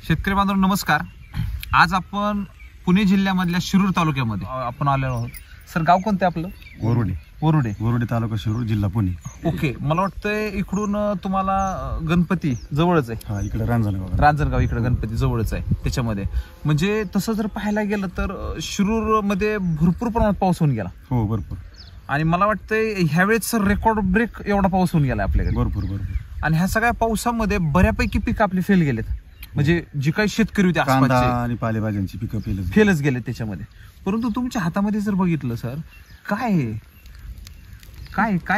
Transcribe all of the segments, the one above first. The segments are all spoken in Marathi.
शेतकरी बांधव नमस्कार। आज आपण पुणे जिल्ह्यामधल्या शिरूर तालुक्यामध्ये आपण आलेलो आहोत। सर गाव कोणतं आपलं? वरुडे तालुका शिरूर जिल्हा पुणे। ओके, मला वाटतंय इकडून तुम्हाला गणपती जवळच आहे। हा, इकडे रांजणगाव इकडे गणपती जवळच आहे। त्याच्यामध्ये म्हणजे तसं जर पाहायला गेलं तर शिरूर मध्ये भरपूर प्रमाणात पाऊस होऊन गेला। हो, भरपूर। आणि मला वाटतंय ह्यावेळेस रेकॉर्ड ब्रेक एवढा पाऊस होऊन गेला आपल्याकडे। भरपूर। आणि ह्या सगळ्या पावसामध्ये बऱ्यापैकी पीक आपले फेल गेलेत। म्हणजे जी काही शेतकरी होते आसपासचे आणि पालेभाज्यांची पिकं फेलच गेले त्याच्यामध्ये। परंतु तुमच्या हातामध्ये जर बघितलं सर, काय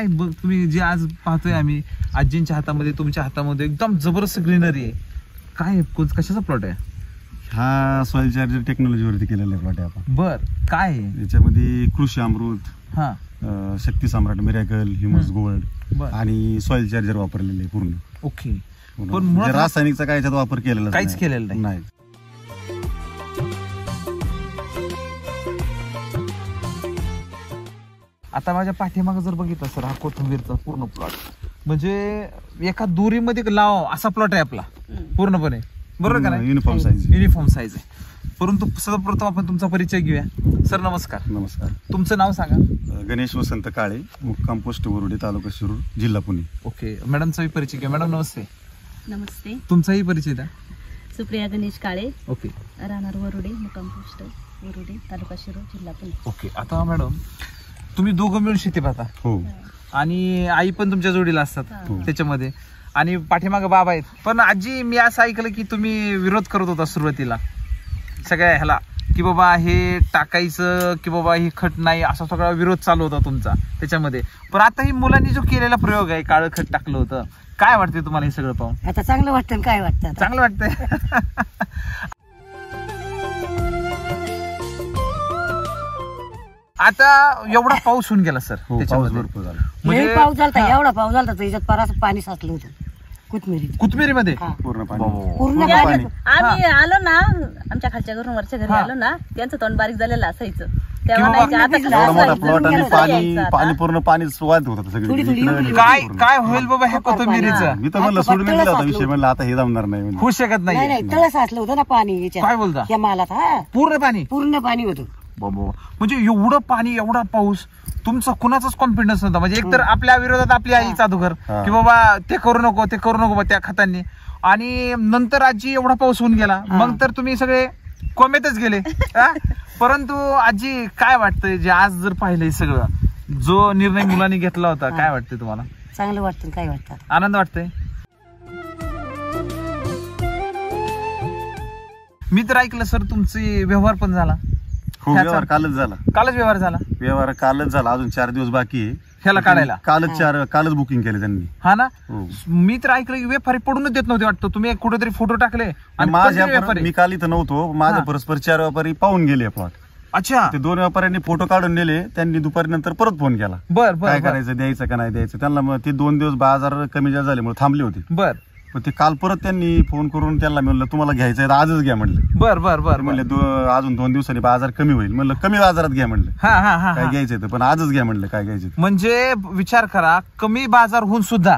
तुम्ही जे आज पाहतोय आम्ही आजींच्या हातामध्ये, तुमच्या हातामध्ये एकदम जबरदस्त ग्रीनरी आहे। काय कशाचा प्लॉट आहे हा? सॉइल चार्जर टेक्नॉलॉजीवरती केलेला प्लॉट आहे आपण। बर, काय याच्यामध्ये कृषी अमृत, हा, शक्ती सम्राट मिरॅकल, ह्युमस गोल्ड आणि सॉइल चार्जर वापरलेले आहे पूर्ण। ओके, पण रासायनिकचा काय याच्यात वापर केलेला काहीच केलेला नाही। आता माझ्या पाठीमागे जर बघितलं सर, हा कोथिंबीरचा पूर्ण प्लॉट म्हणजे एका दोरीमध्ये लाव असा प्लॉट आहे आपला पूर्णपणे, बरोबर का नाही? युनिफॉर्म साईज आहे। परंतु सर्वप्रथम आपण तुमचा परिचय घेऊया। सर नमस्कार। नमस्कार। तुमचं नाव सांगा। गणेश वसंत काळे, मुक्काम पोस्ट वरुडे, तालुका शिरूर, जिल्हा पुणे। ओके, मॅडमचाही परिचय घ्या। मॅडम नमस्ते। नमस्ते। तुमचाही परिचय द्या। सुप्रिया गणेश काळे, ओके, राहणार वरुडे, मुक्काम पोस्ट वरुडे, तालुका शिरूर, जिल्हा पुणे। ओके, आता मॅडम तुम्ही दोघं मिळून शेती पाहता? हो। आणि आई पण तुमच्या जोडीला असतात त्याच्यामध्ये, आणि पाठीमागे बाबा आहेत। पण आजी, मी असं ऐकलं की तुम्ही विरोध करत होता सुरुवातीला सगळ्या ह्याला, की बाबा हे टाकायचं, की बाबा हे खत नाही, असा सगळा विरोध चालू होता तुमचा त्याच्यामध्ये। पण आता ही मुलांनी जो केलेला प्रयोग आहे, काळं खत टाकलं होतं, काय वाटतंय तुम्हाला हे सगळं पाहून? आता चांगलं वाटतं। काय वाटतं? चांगलं वाटतंय। आता एवढा पाऊस होऊन गेला सर त्याच्यामध्ये, म्हणजे पाऊस झाला, एवढा पाऊस झाला त्याच्यात परास पाणी साचलं होतं कोथमिरीमध्ये पूर्ण पाणी। आम्ही आलो ना, आमच्या खालच्या घरून वरच्या घरी आलो ना, त्यांचं तोंड बारीक झालेलं असायचं तेव्हा पाणी पूर्ण पाणी वाहत होतं सगळं। काय होईल बाबा ह्या कोथमिरीचं? मी तर म्हणलं सोडून गेला होता विषय, म्हणलं आता हे जमणार नाही, होऊ शकत नाही। तळ साचलं होतं ना पाणी। काय बोलता? या मालात पूर्ण पाणी होतं। म्हणजे एवढं पाणी, एवढा पाऊस, तुमचा कुणाचाच कॉन्फिडन्स नव्हता? म्हणजे एकतर आपल्या विरोधात आपली आई जादूगर, की बाबा ते करू नको त्या खतांनी, आणि नंतर आजी एवढा पाऊस होऊन गेला, मग तर तुम्ही सगळे कोमेतच गेले। परंतु आजी, काय वाटतंय जे आज जर पाहिलंय सगळं, जो निर्णय मुलांनी घेतला होता, काय वाटतंय तुम्हाला? चांगलं वाटतं। काय वाटतं? आनंद वाटतंय। मी तर ऐकलं सर तुमचे व्यवहार पण झाला? हो, व्यवहार कालच झाला। व्यवहार कालच झाला। अजून 4 दिवस बाकी आहे ह्याला काढायला। कालच बुकिंग केले त्यांनी। हा ना, मी तर ऐकलं व्यापारी पडूनच देत नव्हते वाटतं, तुम्ही कुठेतरी फोटो टाकले आणि मी काल इथं नव्हतो, माझ्या परस्पर 4 व्यापारी पाहून गेले प्लॉट। अच्छा, ते 2 व्यापाऱ्यांनी फोटो काढून नेले, त्यांनी दुपारी नंतर परत फोन केला, काय करायचं, द्यायचं का नाही द्यायचं त्यांना। मग ते 2 दिवस बाजार कमी जास्त झाल्यामुळे थांबले होते। बर, पण ते काल परत त्यांनी फोन करून त्यांना म्हणलं तुम्हाला घ्यायचं आहे आजच घ्या म्हणलं। बर, म्हणले अजून 2 दिवसांनी बाजार कमी होईल, म्हणलं कमी बाजारात घ्या म्हणलं। काय घ्यायचं पण आजच घ्या म्हणलं, काय घ्यायचं म्हणजे विचार करा, कमी बाजार होऊन सुद्धा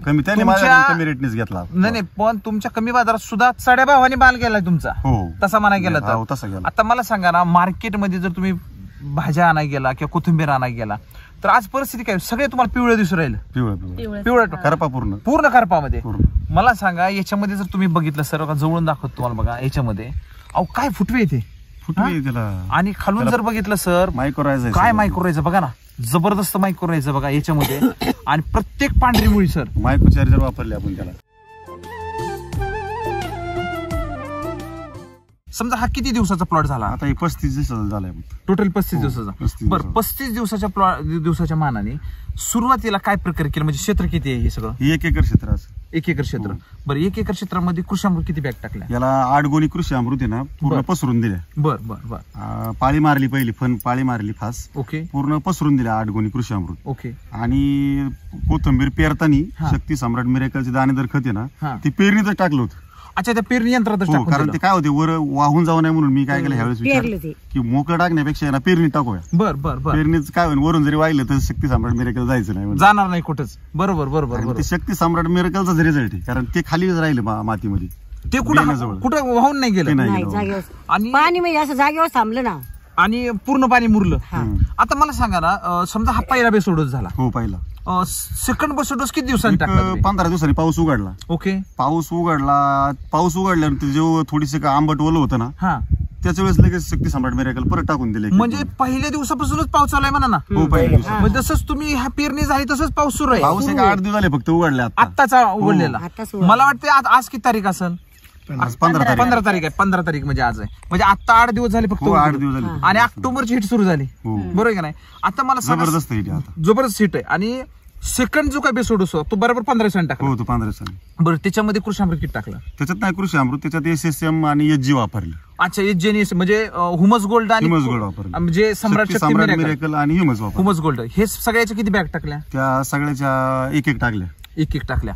कमी त्यांनी माझ्या कमी रेटनेच घेतला। नाही, पण तुमच्या कमी बाजारात सुद्धा चढ्या भावाने माल गेलाय तुमचा। हो, तसा म्हणायला गेला तर तसा गेला। आता मला सांगा ना, मार्केटमध्ये जर तुम्ही भाज्या आणायला गेला किंवा कोथिंबीर आणायला गेला तर आज परिस्थिती काय? सगळे तुम्हाला पिवळं दिसून राहिलं, पिवळं करपा, पूर्ण करपामध्ये। मला सांगा, याच्यामध्ये जर तुम्ही बघितलं सर, जवळून दाखवत तुम्हाला बघा, याच्यामध्ये काय फुटवे येते त्याला, आणि खालून जर बघितलं सर, मायक्रोरायझर, काय मायक्रोरायझर बघा ना, जबरदस्त मायक्रोरायझर बघा याच्यामध्ये। आणि प्रत्येक पांढरी मुळी सर मायक्रो चार्जर वापरले आपण त्याला। समजा हा किती दिवसाचा प्लॉट झाला? आता 35 दिवसाचा झालाय टोटल, 35 दिवसाचा। बरं, 35 दिवसाच्या मानाने सुरुवातीला काय प्रकारे केलं? म्हणजे क्षेत्र किती आहे हे सगळं? 1 एकर क्षेत्र। 1 एकर क्षेत्र। बरं, 1 एकर क्षेत्रामध्ये कृषी अमृत किती बॅग टाकल्या? याला 8 गोणी कृषी अमृत आहे ना, पूर्ण पसरून दिल्या। बर, पाळी मारली, पहिली पाळी मारली फास, ओके, पूर्ण पसरून दिल्या 8 गोणी कृषी अमृत। ओके, आणि कोथंबीर पेरताना शक्ती सम्राट मिरॅकलचे दाणेदार खत आहे ना, ते पेरणीतच टाकलं होतं। अच्छा, त्या पेरणी यंत्रातच टाकून कारण ते काय होते, वर वाहून जाऊ नये म्हणून मी काय केलं ह्यावेळेस विचार की मोकळं टाकण्यापेक्षा याला पेरणी टाकूया। बर, पेरणीच काय होईल, वरून जरी वाहिलं तर शक्ती सम्राट मिरॅकल जायचं नाही, जाणार नाही कुठंच। बरोबर, ते शक्ती सम्राट मिरॅकलचाच रिझल्ट आहे, कारण ते खाली राहिले मातीमध्ये। ते कुठं वाहून नाही गेलं नाही जागेवर. आणि पाणी म्हणजे असं जागेवर थांबलं ना आणि पूर्ण पाणी मुरलं. आता मला सांगा ना, समजा हा पहिला बेसोडोस झाला, हो पहिला. सेकंड बेसोडोस किती दिवसांनी टाकला? 15 दिवसांनी पाऊस उघडला. ओके. पाऊस उघडल्यानंतर जेव्हा थोडीशी आंबट ओलं होतं ना, हा, त्याच वेळेस लगेच शक्ती सम्राट मिरेकल परत टाकून दिले. म्हणजे पहिल्या दिवसापासूनच पाऊस चालू आहे म्हणा ना. हो पहिल्या दिवशी. म्हणजे जसंच तुम्ही ह्या पेरणी झाली तसंच पाऊस सुरू आहे. पाऊस 8 दिवस झाले फक्त उघडले आत्ताचा उघडलेला. मला वाटतं आज किती तारीख असेल? 15 तारीख आहे. 15 तारीख म्हणजे आज आहे. म्हणजे आता 8 दिवस झाले फक्त. 8 दिवस झाले. आणि ऑक्टोबरची हिट सुरू झाली, बरोबर आहे का नाही? आता मला जबरदस्त हिट आहे आता. जबरदस्त हिट आहे. आणि सेकंड जो काय बेसोडोस तो बरोबर 15 दिवसांनी टाकला. हो तो 15 दिवसांनी. बरं, त्याच्यामध्ये कृषी अमृत किट टाकलं? त्याच्यात नाही कृषी अमृत, त्याच्यात SSM आणि SG वापरले. अच्छा, SG म्हणजे ह्युमस गोल्ड आणि ह्युमस गोल्ड वापरले. म्हणजे शक्ती मिरेकल आणि ह्युमस वापरले. ह्युमस गोल्ड हे सगळ्याच्या किती बॅग टाकल्या? त्या सगळ्याच्या एक टाकल्या. एक टाकल्या.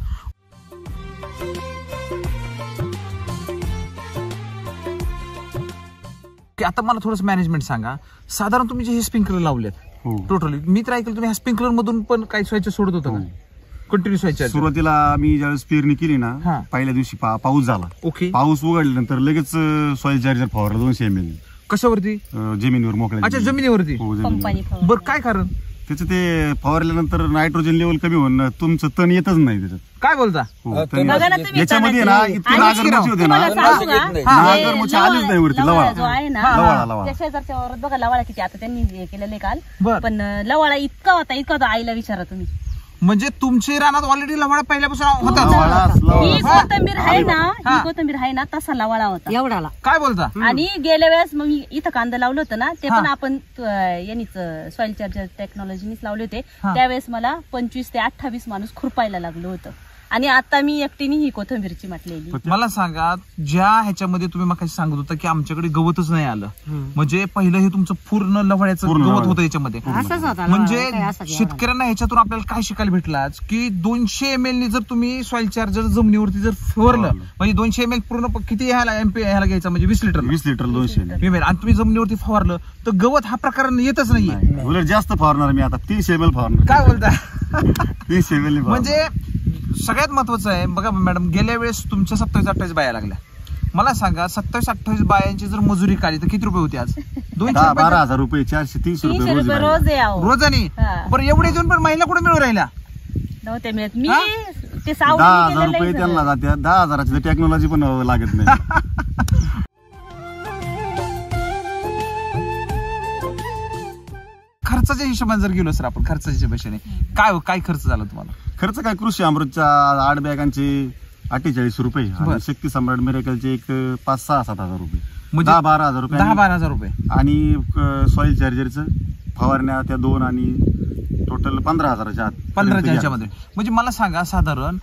आता मला थोडंसं मॅनेजमेंट सांगा. साधारण तुम्ही जे हे स्प्रिंकलर लावलेत टोटली, मी तर ऐकलं तुम्ही ह्या स्प्रिंकलर मधून पण काही स्वच्छ सोडत होतं का? कंटिन्यू स्वच्छ. सुरुवातीला मी ज्यावेळेस पेरणी केली ना, पहिल्या दिवशी पाऊस झाला. ओके. पाऊस उघडल्यानंतर लगेच सॉइल चार्जर फवारला 200 ml. कशावरती? जमिनीवर मोकळ्या. अच्छा, जमिनीवरती. बरं, काय कारण? त्याचं ते फवारल्यानंतर नायट्रोजन लेवल कमी होऊन तुमचं तण येतच नाही त्याच्यात. काय बोलता? याच्यामध्ये ना इतकी नागरमोची होते ना, नागरमोची आलीच नाही वरती. लवाळा शेजारच्या वरात बघा लवाळा किती आता त्यांनी केलेले काल, पण लवाळा इतका होता आईला विचारा तुम्ही. म्हणजे तुमचे रानात ऑलरेडी लवाळा पहिल्यापासून होता? ही कोथंबीर आहे ना तसा लवाळा होता एवढाला. काय बोलता? आणि गेल्या वेळेस मग इथं कांदा लावलं होतं ना, ते पण आपण यांनीच सॉइल चार्जर टेक्नॉलॉजीनीच लावले होते. त्यावेळेस मला 25 ते 28 माणूस खुरपायला लागलं होतं. आणि आता मी एकटीने ही कोथिंबीरची म्हटलेली. मला सांगा, ज्या ह्याच्यामध्ये तुम्ही मग सांगत होता की आमच्याकडे गवतच नाही आलं, म्हणजे पहिलं हे तुमचं पूर्ण लवळ्याचं गवत होतं याच्यामध्ये. म्हणजे शेतकऱ्यांना ह्याच्यातून आपल्याला काय शिकायला भेटलं आज, की 200 ml जर तुम्ही सॉइल चार्जर जमिनीवरती जर फवारलं, म्हणजे 200 ml पूर्ण किती ह्याला घ्यायचा, म्हणजे 20 लिटर 200 ml, आणि तुम्ही जमिनीवरती फवारलं तर गवत हा प्रकार येतच नाहीये. उलट जास्त फवारणार मी आता 300 ml फवारणार. काय बोलता? 300 ml. म्हणजे सगळ्यात महत्वाचं आहे बघा मॅडम, गेल्या वेळेस तुमच्या 27-28 बाया लागल्या. मला सांगा, 27-28 बायांची जर मजुरी काढली तर किती रुपये होते आज? 12,000 रुपये, 430 रुपये रोजाने. बरं, एवढे जण पण महिला कुठे मिळून राहिल्या? नव्हते मिळत. मी ते 10,000 रुपये त्यांना जात्या. 10,000ची टेक्नॉलॉजी पण लागत नाही. खर्चाच्या हिशोबाने जर गेलो सर आपण, खर्चाच्या पैशाने काय खर्च झाला तुम्हाला? खर्च काय, कृषी अमृतच्या 8 बॅगांचे 48 रुपये आणि शक्ती सम्राट मिरेकलचे एक 5-6-7 हजार रुपये, म्हणजे 10-12 रुपये. 10-12 रुपये. आणि सॉइल चार्जरचं फवारण्या त्या 2 आणि टोटल 15,000च्या आत. 15च्या ह्याच्यामध्ये. म्हणजे मला सांगा, साधारण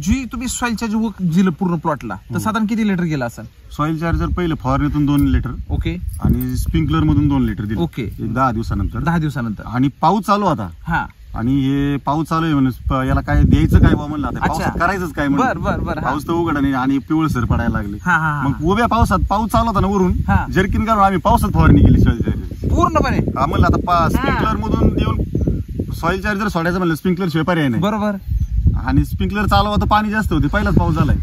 जी तुम्ही सॉइल चार्जर दिलं पूर्ण प्लॉटला, तर साधारण किती लिटर गेला असेल? सॉइल चार्जर पहिलं फवारणीतून 2 लिटर. ओके. आणि स्प्रिंकलर मधून 2 लिटर दिले. ओके. 10 दिवसानंतर. आणि पाऊस चालू होता. हा. आणि हे पाऊस चालू आहे म्हणून याला काय द्यायचं काय म्हणलं, आता पाऊस करायचंच काय म्हणून. पाऊस तर उघड नाही आणि पिवळसर पडायला लागले. मग उभ्या पावसात पाऊस चालू होता ना वरून, जर्किन घालून आम्ही पावसात फवारणी केली सॉइल चार्जर पूर्णपणे. म्हणलं आता स्प्रिंकलर मधून देऊन सॉइल चार्जर सोडायचं म्हणलं, स्प्रिंकलर शिवाय पर्याय नाही. बरोबर. आणि स्प्रिंकलर चालू होतं, पाणी जास्त होते, पहिलाच पाऊस झालाय.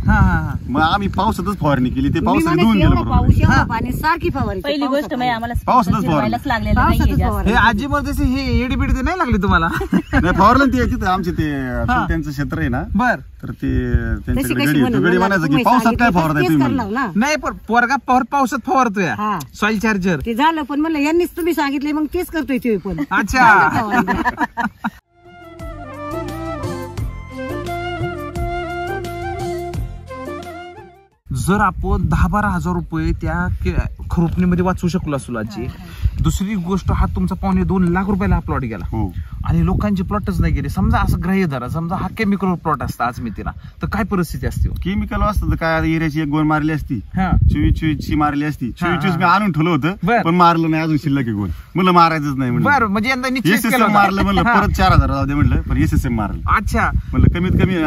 मग आम्ही पावसातच फवारणी केली. ते पावसाने धुवून गेलं. पाणी सारखी फवारणी. पहिली गोष्ट म्हणजे आम्हाला पावसातच लागलेलं. हे आजी मध्ये हे एडी बिडी नाही लागले तुम्हाला? नाही, फवारलं ते तिथं आमचे ते त्यांचं क्षेत्र आहे ना. बर. तर ते त्यांच्याकडे गडी म्हणायचं की पावसात काय फवारताय तुम्ही? नाही, पण पोरगा पावसात फवारतोय सॉइल चार्जर. ते झालं, पण म्हणलं यांनीच तुम्ही सांगितले मग तेच करतोय ते पण. अच्छा. जर आपण 10-12 हजार रुपये त्या खुरपणीमध्ये वाचवू शकलो असलो आजी, दुसरी गोष्ट, हा तुमचा 2.25 लाख रुपयाला हा प्लॉट गेला आणि लोकांचे प्लॉटच नाही गेले. समजा असं ग्राह्य धरा, समजा हा केमिकल प्लॉट असता आज मितीला, तर काय परिस्थिती असते? केमिकल असतं तर काय, एरियाची 1 गोल मारली असती, 24 मारली असती. 24 मी आणून ठेवलं होतं, पण मारलं नाही अजून, शिल्लक गोल. म्हणलं मारायचंच नाही. बरं, म्हणजे यंदा निश्चित मारलं, म्हणलं परत 4,000 जाऊ दे म्हणलं, पण SSM मारलं. अच्छा. म्हणलं कमीत कमी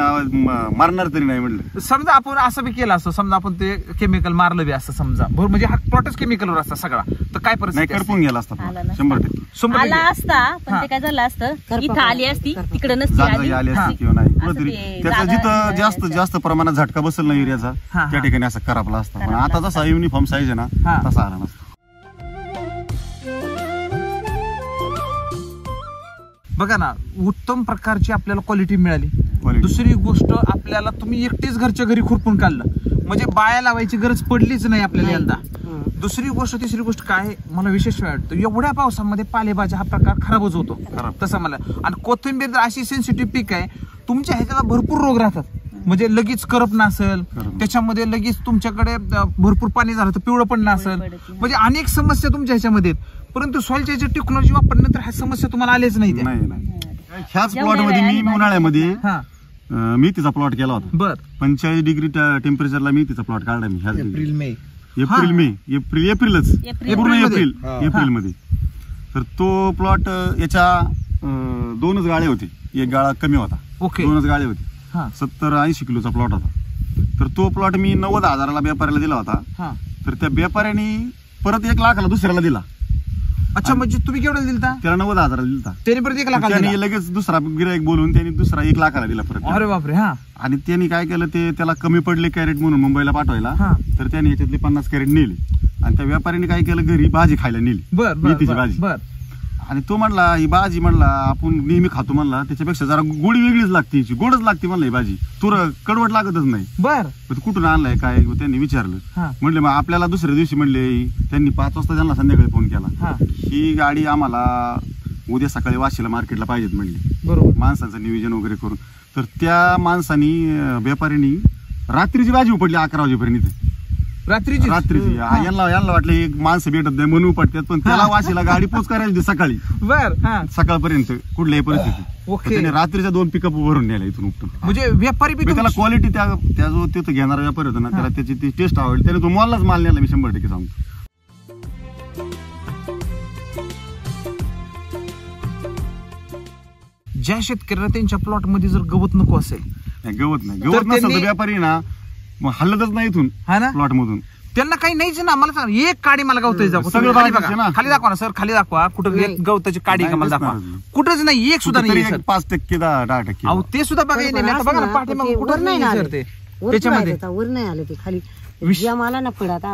मारणार तरी नाही म्हणलं. समजा आपण असं बी केलं असतं, समजा आपण ते केमिकल मारलं बी असतं समजा, म्हणजे हा प्लॉटच केमिकलवर असता सगळा, तर काय परिस्थिती? करपून गेला असता 100%. आला असता, पण ते काय झालं असतं, असतं इथं आली असती तिकडे नसती आली असती किंवा नाही कुठेतरी त्याचा जिथं जास्त जास्त प्रमाणात झटका बसेल ना एरियाचा त्या ठिकाणी असं करापला असतं. पण आता जसा युनिफॉर्म साईज आहे ना तसा आला नसतो. बघा ना, उत्तम प्रकारची आपल्याला क्वालिटी मिळाली. दुसरी गोष्ट, आपल्याला तुम्ही एकटेच घरच्या घरी खुरपून काढलं, म्हणजे बाया लावायची गरज पडलीच नाही आपल्याला यंदा. दुसरी गोष्ट, तिसरी गोष्ट काय मला विशेष वाटतं, एवढ्या पावसामध्ये पालेभाज्या हा प्रकार खराबच होतो तसं मला. आणि कोथिंबीर तर अशी सेन्सिटिव्ह पीक आहे, तुमच्या ह्याच्याला भरपूर रोग राहतात. म्हणजे लगेच करप नसेल, त्याच्यामध्ये लगेच तुमच्याकडे भरपूर पाणी झालं तर पिवळं पण नसेल, म्हणजे अनेक समस्या तुमच्या ह्याच्यामध्ये. परंतु सॉइलच्या टेक्नॉलॉजी वापरल्यानंतर ह्या समस्या तुम्हाला आल्याच नाही. ह्याच प्लॉट मध्ये मी उन्हाळ्यामध्ये मी तिचा प्लॉट केला होता. बर, 45 डिग्री टेम्परेचरला मी तिचा प्लॉट काढला. मी एप्रिलच पूर्ण एप्रिल मध्ये. तर तो प्लॉट याच्या 2च गाळे होते, एक गाळा कमी होता. 2च गाळे होते. 70-80 किलोचा प्लॉट होता. तर तो प्लॉट मी 90,000ला व्यापाऱ्याला दिला होता. तर त्या व्यापाऱ्याने परत 1 लाखाला दुसऱ्याला दिला. अच्छा, म्हणजे तुम्ही केवढा दिलता? त्याला 90,000 दिलता. त्याने परत 1 लाखाला त्याने लगेच दुसरा गिराईक बोलून त्यांनी दुसरा 1 लाखाला दिला परत. अरे बापरे. हा. आणि त्यांनी काय केलं, ते त्याला कमी पडले कॅरेट म्हणून मुंबईला पाठवायला. तर त्याने याच्यातले 50 कॅरेट नेले. आणि त्या व्यापाऱ्याने काय केलं, घरी भाजी खायला नेली, मेथीची भाजी. आणि तो म्हणला, ही भाजी म्हणला आपण नेहमी खातो म्हणला, त्याच्यापेक्षा जरा गोडी वेगळीच लागते, गोडच लागते म्हणलं ही भाजी, तुर कडवट लागतच नाही. बर, कुठून आणलाय काय त्यांनी विचारलं. म्हणले मग आपल्याला दुसऱ्या दिवशी म्हणले, त्यांनी 5 वाजता त्यांना संध्याकाळी फोन केला, ही गाडी आम्हाला उद्या सकाळी वाशीला मार्केटला पाहिजेत म्हणले. बरोबर, माणसांचं नियोजन वगैरे करून. तर त्या माणसानी व्यापाऱ्यांनी रात्रीची भाजी उपडली 11 वाजेपर्यंत. रात्रीची यांना वाटलं एक माणसं भेटत नाही म्हणून उपटतात, पण त्याला वाशीला गाडी पोच करायची सकाळी. बर, सकाळपर्यंत कुठल्याही परिस्थितीत. त्याने रात्रीच्या 2 पिकअप भरून नेल्या इथून उपटून. म्हणजे व्यापारी त्याला क्वालिटी त्या जो तिथं घेणारा व्यापारी होता ना, त्याला त्याची ती टेस्ट आवडली, त्याने तो मॉललाच माल नेला. मी 100% सांगतो. ज्या शेतकऱ्याला त्यांच्या प्लॉट मध्ये जर गवत नको असेल, गवत नसेल तर व्यापारी ना मग हल्लतच नाही इथून प्लॉट मधून. त्यांना काही नाहीच ना. मला सांग, एक काडी मला गवताची दाखवा, खाली दाखवा ना सर, खाली दाखवा कुठं एक गवताची काडी का मला दाखवा. कुठंच नाही, एक सुद्धा नाही. 5% 10%. अहो ते सुद्धा बघा बघा ना पाठीमागे कुठं नाही सर, ते त्याच्यामध्ये वर नाही आले ते खाली मला ना पडत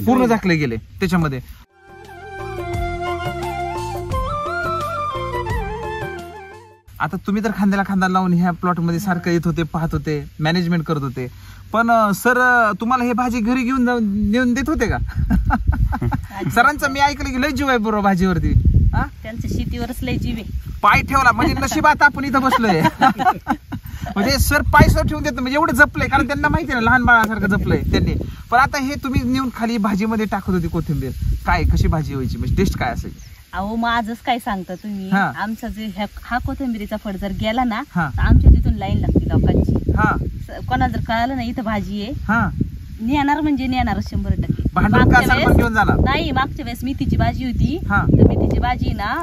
पूर्ण झाकले गेले त्याच्यामध्ये. आता तुम्ही तर खांद्याला खांदा लावून ह्या प्लॉट मध्ये सारखं येत होते, पाहत होते, मॅनेजमेंट करत होते, पण सर तुम्हाला हे भाजी घरी नेऊन देत होते का? सरांचं मी ऐकलं की लय जीव आहे बरोबर भाजीवरती. त्यांच्या शेतीवरच लय जीव आहे. पाय ठेवला म्हणजे नशिबात आपण इथं बसलोय. म्हणजे सर पाय सर ठेवून देत, म्हणजे एवढं जपलंय, कारण त्यांना माहिती आहे ना लहान बाळासारखं जपलंय त्यांनी. पण आता हे तुम्ही नेऊन खाली भाजीमध्ये टाकत होती कोथिंबीर, काय कशी भाजी व्हायची, म्हणजे टेस्ट काय असेल? अहो मग आजच काय सांगता तुम्ही, आमचा जे हा कोथिंबीरीचा फळ जर गेला ना, आमच्या तिथून लाईन लागते लोकांची. कोणाला जर कळालं ना इथं भाजी आहे, नेणार म्हणजे नेणार 100%. नाही, मागच्या वेळेस मेथीची भाजी होती, तर मेथीची भाजी ना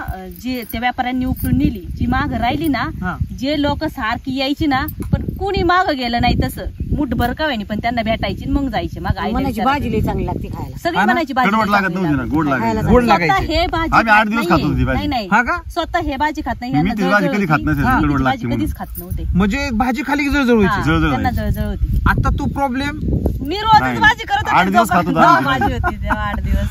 जे त्या व्यापाऱ्यांनी उपटून नेली, जी माग राहिली ना, जे लोक सारखी यायची ना, पण कुणी माग गेलं नाही. तसं मुठभर का व्हायनी, पण त्यांना भेटायची मग जायचे. मग आई भाजी लई चांगली लागते खायला, सगळी म्हणायची भाजी गोड लागायची. हे भाजी नाही, स्वतः हे भाजी खात नाही, कधीच खात नव्हते. म्हणजे भाजी खाली जळजळ व्हायची, त्यांना जळजळ होती. आता तू प्रॉब्लेम, मी रोजच भाजी करत 8 दिवस खात होतो. भाजी होती तेव्हा 8 दिवस.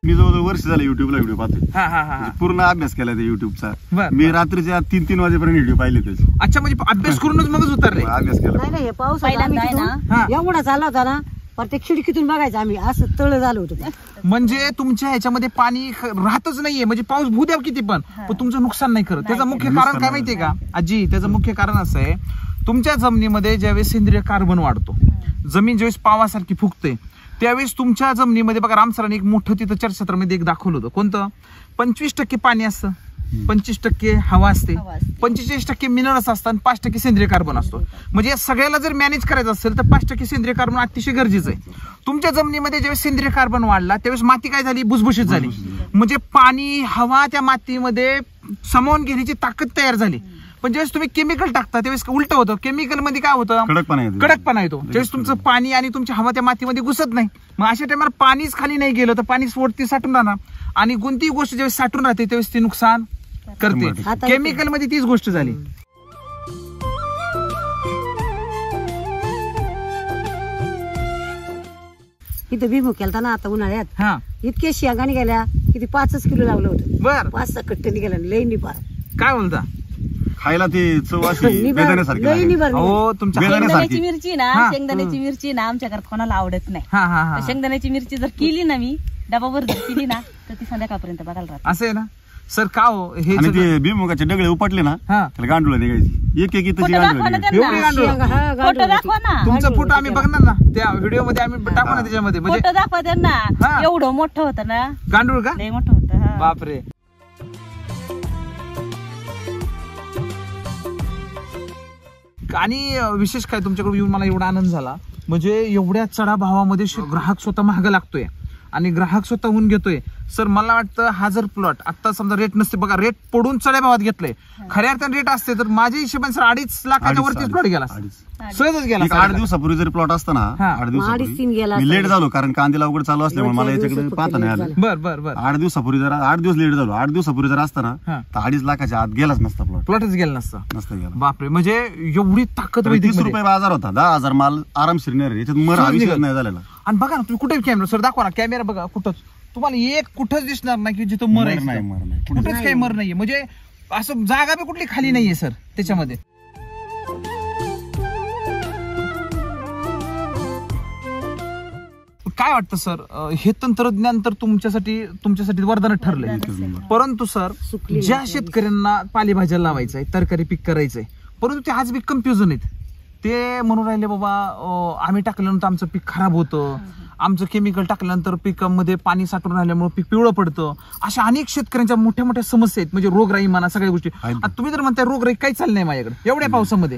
मी जवळजवळ वर्ष झालं युट्यूबला व्हिडिओ पाहतोय, पूर्ण अभ्यास केला त्या युट्यूबचा. मी रात्रीच्या 3-3 वाजेपर्यंत व्हिडिओ पाहिले त्याचे. अच्छा, म्हणजे अभ्यास करूनच मगच उतरले? अभ्यास केला. नाही, पाऊस एवढा झाला होता ना, प्रत्येक खिडकीतून बघायचं आम्ही, असं तळ झालं होतं. म्हणजे तुमच्या ह्याच्यामध्ये पाणी राहतच नाहीये, म्हणजे पाऊस भू द्या किती पण तुमचं नुकसान नाही करत. त्याचं मुख्य कारण काय माहितीये का आजी? त्याचं मुख्य कारण असं आहे, तुमच्या जमिनीमध्ये ज्यावेळेस सेंद्रिय कार्बन वाढतो, जमीन ज्यावेळेस पावासारखी फुगते, त्यावेळेस तुमच्या जमिनीमध्ये बघा, रामसरांनी एक मोठं तिथं चर्चासत्रामध्ये एक दाखवलं होतं. कोणतं? 25% पाणी असतं, 25% हवा असते, 45% मिनरल्स असतात, 5% सेंद्रिय कार्बन असतो. म्हणजे या सगळ्याला जर मॅनेज करायचं असेल तर 5% सेंद्रिय कार्बन अतिशय गरजेचं आहे. तुमच्या जमिनीमध्ये ज्यावेळेस सेंद्रिय कार्बन वाढला, त्यावेळेस माती काय झाली? भुसभुशीत झाली. म्हणजे पाणी, हवा त्या मातीमध्ये सामावून घेण्याची ताकद तयार झाली. पण ज्यावेळेस तुम्ही केमिकल टाकता त्यावेळेस उलट होतं. केमिकल मध्ये काय होतं, कडकपणा येतो. ज्यावेळेस तुमचं पाणी आणि तुमची हवा त्या मातीमध्ये घुसत नाही. मग अशा टायमाला पाणीच खाली नाही गेलं तर पाणी वरती साठून राहणार आणि कोणतीही गोष्ट ज्यावेळेस साठून राहते त्यावेळेस ती नुकसान करते. केमिकल मध्ये तीच गोष्ट झाली. इथं भीमू केलता ना आता उन्हाळ्यात, इतके शेंगा निघाल्या किती 5 किलो लावलं होतं. बर 5-6 कट्टे निघाल्या, लई निभार. काय बोलता, खायला ते चव अशी लई निभार. हो तुमच्या शेंगदाण्याची मिरची ना, शेंगदाण्याची मिरची ना आमच्या घरात कोणाला आवडत नाही. शेंगदाण्याची मिरची जर केली ना मी डबावर जर केली ना तर ती संध्याकाळपर्यंत बघायला राहते. असं आहे ना सर. का हो हे आणि ते भुईमुगाचे डगळे उपटले ना त्याला गांडूळ निघायची, एक एक फोटो दाखवा ना त्यांना, तुमचा फोटो आम्ही बघणार ना त्या व्हिडिओ मध्ये, आम्ही टाकू ना त्याच्यामध्ये. फोटो दाखवा त्यांना. एवढं मोठं होतं ना गांडूळ का, लय मोठं होतं. बापरे. आणि विशेष काय तुमच्याकडे येऊन मला एवढा आनंद झाला, म्हणजे एवढ्या चढा भावामध्ये ग्राहक स्वतः महाग लागतोय आणि ग्राहक स्वतःहून घेतोय. सर मला वाटतं हा जर प्लॉट आता समजा रेट नसते, बघा रेट पडून चढ्या भावात घेतलंय, खऱ्या अर्थाने रेट असते तर माझ्या हिशोबाने सर 2.5 लाखाच्या वरतीच प्लॉट गेला, सहजच गेला. 8 दिवसापूर्वी जरी प्लॉट असताना 8 दिवसापूर्वी लेट झालो कारण कांदे लागवड चालू असल्यामुळे मला याच्याकडे पाहता नाही आलं. बरं 8 दिवसापूर्वी जर 8 दिवस लेट झालो, 8 दिवसापूर्वी जर असताना तर 2.5 लाखाच्या आत गेलाच नसता प्लॉटच गेला नसता गेला. बापरे, म्हणजे एवढी ताकद. 30 रुपये बाजार होता, 10,000 माल आरामशीर नाही, याच्यात मर आविष्कार नाही झालेला. आणि बघा ना तुम्ही कुठे कॅमेरा सर दाखवा ना, कॅमेरा बघा कुठंच तुम्हाला एक कुठंच दिसणार नाही की जिथं मर आहे, कुठंच काही मर नाहीये. म्हणजे असं जागा बी कुठली खाली नाहीये सर त्याच्यामध्ये. काय वाटतं सर, हे तंत्रज्ञान तर तुमच्यासाठी वरदान ठरलंय, परंतु सर ज्या शेतकऱ्यांना पालेभाज्या लावायचंय, तरकारी पीक करायचंय, परंतु ते आज बी कन्फ्युजन आहेत. ते म्हणून राहिले बाबा आम्ही टाकल्यानंतर आमचं पीक खराब होतं, आमचं केमिकल टाकल्यानंतर पिकामध्ये पाणी साठून राहिल्यामुळे पीक पिवळं पडतं. अशा अनेक शेतकऱ्यांच्या मोठ्या मोठ्या समस्या आहेत, म्हणजे रोगराई म्हणा, सगळ्या गोष्टी. आता तुम्ही जर म्हणताय रोगराई काही चालली नाही माझ्याकडे एवढ्या पावसामध्ये,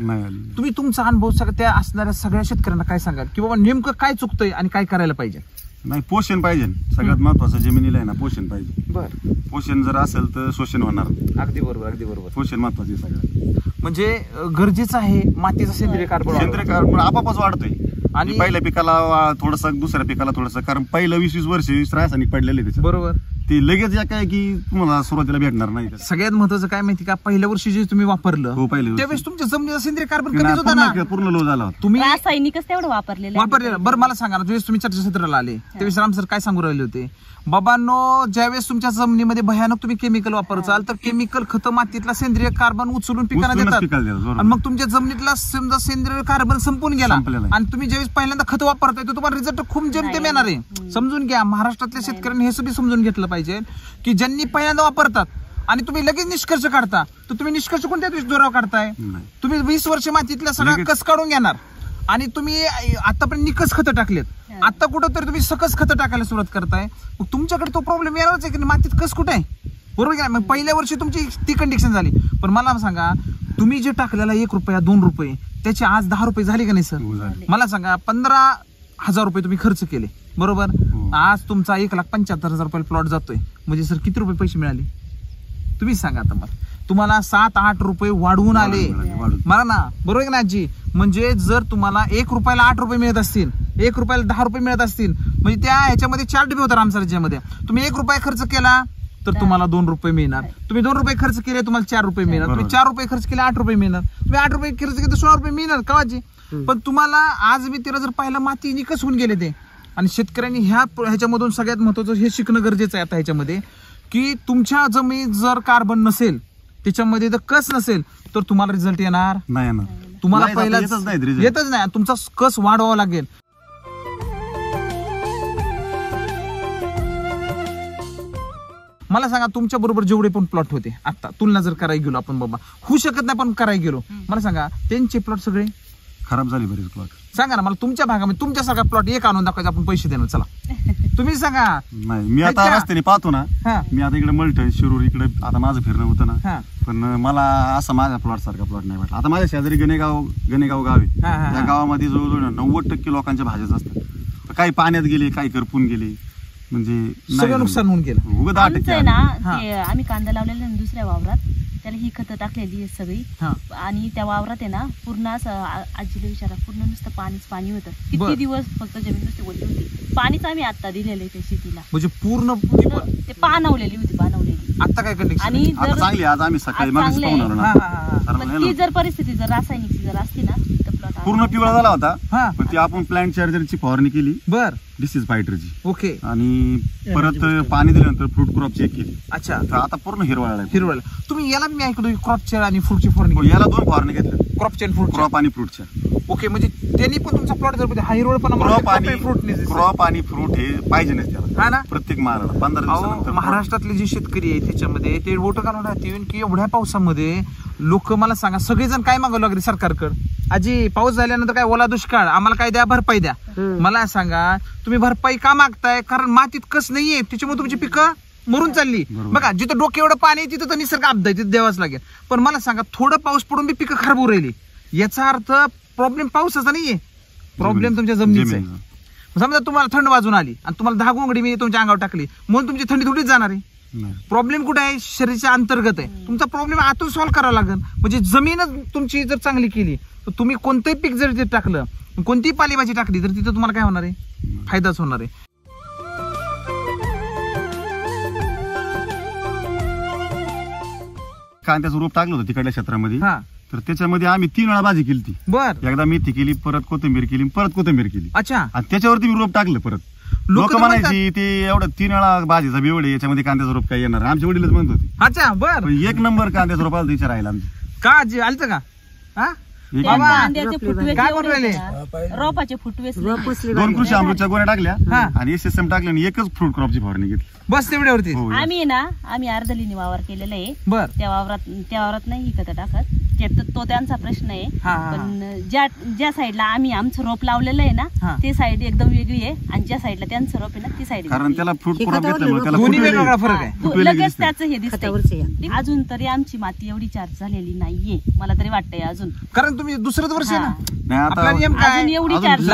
तुम्ही तुमचा अनुभव त्या असणाऱ्या सगळ्या शेतकऱ्यांना काय सांगाल की बाबा नेमकं काय चुकतंय आणि काय करायला पाहिजे? नाही, पोषण पाहिजे सगळ्यात महत्वाचं जमिनीला आहे ना, पोषण पाहिजे. बरं, पोषण जर असेल तर शोषण होणार. अगदी बरोबर. पोषण महत्वाचे सगळ्यात, म्हणजे गरजेचं आहे. मातीचा सेंद्रिय कार्बन आपापच वाढतोय आणि पहिल्या पिकाला थोडंसं, दुसऱ्या पिकाला थोडंसं, कारण पहिलं 20-20 वर्ष रासायनिक पडलेले त्याच्यात. बरोबर, ते लगेच काय की तुम्हाला सुरुवातीला भेटणार नाही. सगळ्यात महत्वाचं काय माहिती का, पहिल्या वर्षी जे तुम्ही वापरलं त्यावेळेस तुमच्या जमिनीचा सेंद्रिय कार्बन कमीच होता ना, पूर्ण लो झाला. तुम्ही रासायनिकच तेवढं वापरलेलं. बरं मला सांगा ना, त्यावेळेस तुम्ही चर्चासत्राला आले त्यावेळेस राम सर काय सांगू राहिले होते, बाबांनो ज्यावेळेस तुमच्या जमिनीमध्ये भयानक तुम्ही केमिकल वापरचाल तर केमिकल खतं मातीतला सेंद्रिय कार्बन उचलून पिकांना देतात आणि मग तुमच्या जमिनीतला समजा सेंद्रिय कार्बन संपून गेला आणि तुम्ही ज्यावेळेस पहिल्यांदा खतं वापरताय तर तुम्हाला रिझल्ट खूप जेमतेम येणार आहे. समजून घ्या, महाराष्ट्रातल्या शेतकऱ्यांनी हे सगळं समजून घेतलं पाहिजे की ज्यांनी पहिल्यांदा वापरतात आणि तुम्ही लगेच निष्कर्ष काढता तर तुम्ही निष्कर्ष कोणत्या जोरावर काढताय? तुम्ही 20 वर्ष मातीतला सगळा कस काढून घेणार आणि तुम्ही आतापर्यंत निकस खतं टाकलेत, आता कुठं तरी तुम्ही सकस खतं टाकायला सुरुवात करताय, मग तुमच्याकडे तो प्रॉब्लेम येणारच आहे की मातीत कस कुठे आहे, बरोबर का? मग पहिल्या वर्षी तुमची ती कंडिशन झाली. पण मला सांगा, तुम्ही जे टाकलेला 1 रुपया 2 रुपये त्याचे आज 10 रुपये झाले का नाही सर? मला सांगा, 15,000 रुपये तुम्ही खर्च केले, बरोबर, आज तुमचा 1,75,000 रुपये प्लॉट जातोय, म्हणजे सर किती रुपये पैसे मिळाले तुम्ही सांगा? आता मग तुम्हाला 7-8 रुपये वाढवून आले मला ना, बरोबर की ना आजी? म्हणजे जर तुम्हाला 1 रुपयाला 8 रुपये मिळत असतील, 1 रुपयाला 10 रुपये मिळत असतील, म्हणजे त्या ह्याच्यामध्ये 4 डबे होतात आमच्यामध्ये. तुम्ही 1 रुपया खर्च केला तर तुम्हाला 2 रुपये मिळणार, तुम्ही 2 रुपये खर्च केले तुम्हाला 4 रुपये मिळणार, तुम्ही 4 रुपये खर्च केले 8 रुपये मिळणार, तुम्ही 8 रुपये खर्च केले तर 16 रुपये मिळणार का आजी? पण तुम्हाला आज मी तिला जर पाहिलं माती निकस होऊन गेले ते. आणि शेतकऱ्यांनी ह्याच्यामधून सगळ्यात महत्वाचं हे शिकणं गरजेचं आहे आता ह्याच्यामध्ये, की तुमच्या जमिनीत जर कार्बन नसेल, त्याच्यामध्ये जर कस नसेल तर तुम्हाला रिझल्ट येणार नाही. तुम्हाला पहिला येतच नाही, तुमचा कस वाढवावा लागेल. मला सांगा, तुमच्या बरोबर जेवढे पण प्लॉट होते आता तुलना जर करायला गेलो आपण, बाबा होऊ शकत नाही पण करायला गेलो, मला सांगा त्यांचे प्लॉट सगळे खराब झाले बरेच प्लॉट. सांगा ना मला तुमच्या भागामध्ये तुमच्यासारखा प्लॉट एक आणून दाखवायचा, आपण पैसे देणार, चला तुम्ही सांगा. नाही, मी आता रस्त्याने पाहतो ना, मी आता इकडे मलटण शिरूर इकडे आता माझं फिरणं होतं ना, पण मला असं माझ्या प्लॉट सारखा प्लॉट नाही वाटला. आता माझ्या शेजारी गणेगाव गाव आहे, त्या गावामध्ये जवळजवळ 90% लोकांच्या भाज्याच असतात. काही पाण्यात गेले, काही करपून गेले, म्हणजे सगळं नुकसान होऊन गेलं. उगा 10% आमचं ना ते आम्ही कांदा लावलेला ना दुसऱ्या वावरात, त्याला ही खतं टाकलेली आहेत सगळी, आणि त्या वावरात आहे ना पूर्ण असं आजीला विचारा पूर्ण नुसतं पाणी होतं. किती दिवस फक्त जमीन नुसती ओली होती. पाणीच आम्ही आता दिलेलं आहे त्या शेतीला, म्हणजे पूर्ण ते पाणवलेली होती. आता काय कंडिशन? आणि चांगली आज आम्ही सकाळी मगाशी पाहून आलो ना. पण ती जर परिस्थिती जर रासायनिक जर असती ना तर प्लॉट पूर्ण पिवळा झाला होता. पण ती आपण प्लांट चार्जरची फवारणी केली, बर डिसीज फायटरची. ओके. आणि परत पाणी दिल्यानंतर फ्रूट क्रॉप चेक केली. अच्छा. तर आता पूर्ण हिरवळला. तुम्ही याला मी ऐकलो क्रॉपच्या आणि फ्रूटची फवारणी, याला 2 फवारणी घेतल्या, क्रॉपच्या आणि फ्रूट, क्रॉप आणि फ्रूटच्या. ओके. म्हणजे त्यांनी पण तुमचा प्लॉट जर हा हिरवळपणा क्रॉप आणि फ्रूट हे पाहिजे नाही त्याला. हा ना. प्रत्येक माराला 15 दिवसानंतर. महाराष्ट्रातले जे शेतकरी आहे त्याच्यामध्ये ते वोट घालून राहतील की एवढ्या पावसामध्ये लोक मला सांगा सगळेजण काय मागवलं लागले सरकारकडे, आजी पाऊस झाल्यानंतर काय ओला दुष्काळ, आम्हाला काय द्या, भरपाई द्या. मला सांगा तुम्ही भरपाई का मागताय? कारण मातीत कस नाहीये, त्याच्यामुळे तुमची पिकं मरून चालली. बघा जिथं डोके एवढं पाणी आहे तिथं तर निसर्ग आपदा तिथे द्यावाच लागेल. पण मला सांगा थोडं पाऊस पडून बी पिकं खराब होऊ राहिली, याचा अर्थ प्रॉब्लेम पावसाचा नाहीये, प्रॉब्लेम तुमच्या जमिनीचा आहे. समजा तुम्हाला थंड वाजून आली आणि तुम्हाला 10 घोंगडी मी तुमच्या अंगावर टाकली म्हणून तुमची थंडी थोडीच जाणार आहे. प्रॉब्लेम कुठे आहे? शरीराच्या अंतर्गत आहे. तुमचा प्रॉब्लेम आतून सॉल्व्ह करावा लागेल. म्हणजे जमीनच तुमची जर चांगली केली तर तुम्ही कोणतंही पीक जर तिथे टाकलं, कोणतीही पालेभाजी टाकली तर तिथं तुम्हाला काय होणार आहे? फायदाच होणार आहे. कांद्याचं रोप टाकलं होतं तिकडल्या क्षेत्रामध्ये, तर त्याच्यामध्ये आम्ही 3 वेळा भाजी केली ती. बर. एकदा मेथी केली, परत कोथिंबीर केली, परत कोथिंबीर केली. अच्छा. आणि त्याच्यावरती मी रोप टाकलं. परत लोक म्हणायची ते एवढं 3 वेळा भाजीचा बेवड आहे, याच्यामध्ये कांद्याचं रोप काय येणार? आमचे वडीलच म्हणत होते. अच्छा. बर. 1 नंबर कांद्याचं रोप आलं विचार राहिला आमचं. का आजी आलत का? रोपाचे फुटवे 2 कृषी अमृतच्या गोण्या टाकल्या आणि SSM टाकल्या आणि 1च फ्रूट क्रॉपची फवारणी घेतली. बस तेवढ्यावरती. आम्ही अर्धलीने वावर केलेला आहे. बर. त्या वावरात नाही ही खतं टाकत, तो त्यांचा प्रश्न आहे. पण ज्या साईडला आम्ही आमचं रोप लावलेलं आहे ना ते साईड एकदम वेगळी आहे, आणि ज्या साईडला त्यांचं रोप आहे ना ती साईड, कारण त्याला फ्रूट क्रॉप घेतल्यामुळे त्याला वेगवेगळा फरक आहे. लगेच त्याचं हे दिसतंय. अजून तरी आमची माती एवढी चार्ज झालेली नाहीये, मला तरी वाटतंय अजून. कारण तुम्ही दुसरंच वर्ष आहे ना, आपला नियम काय? एवढी चार्ज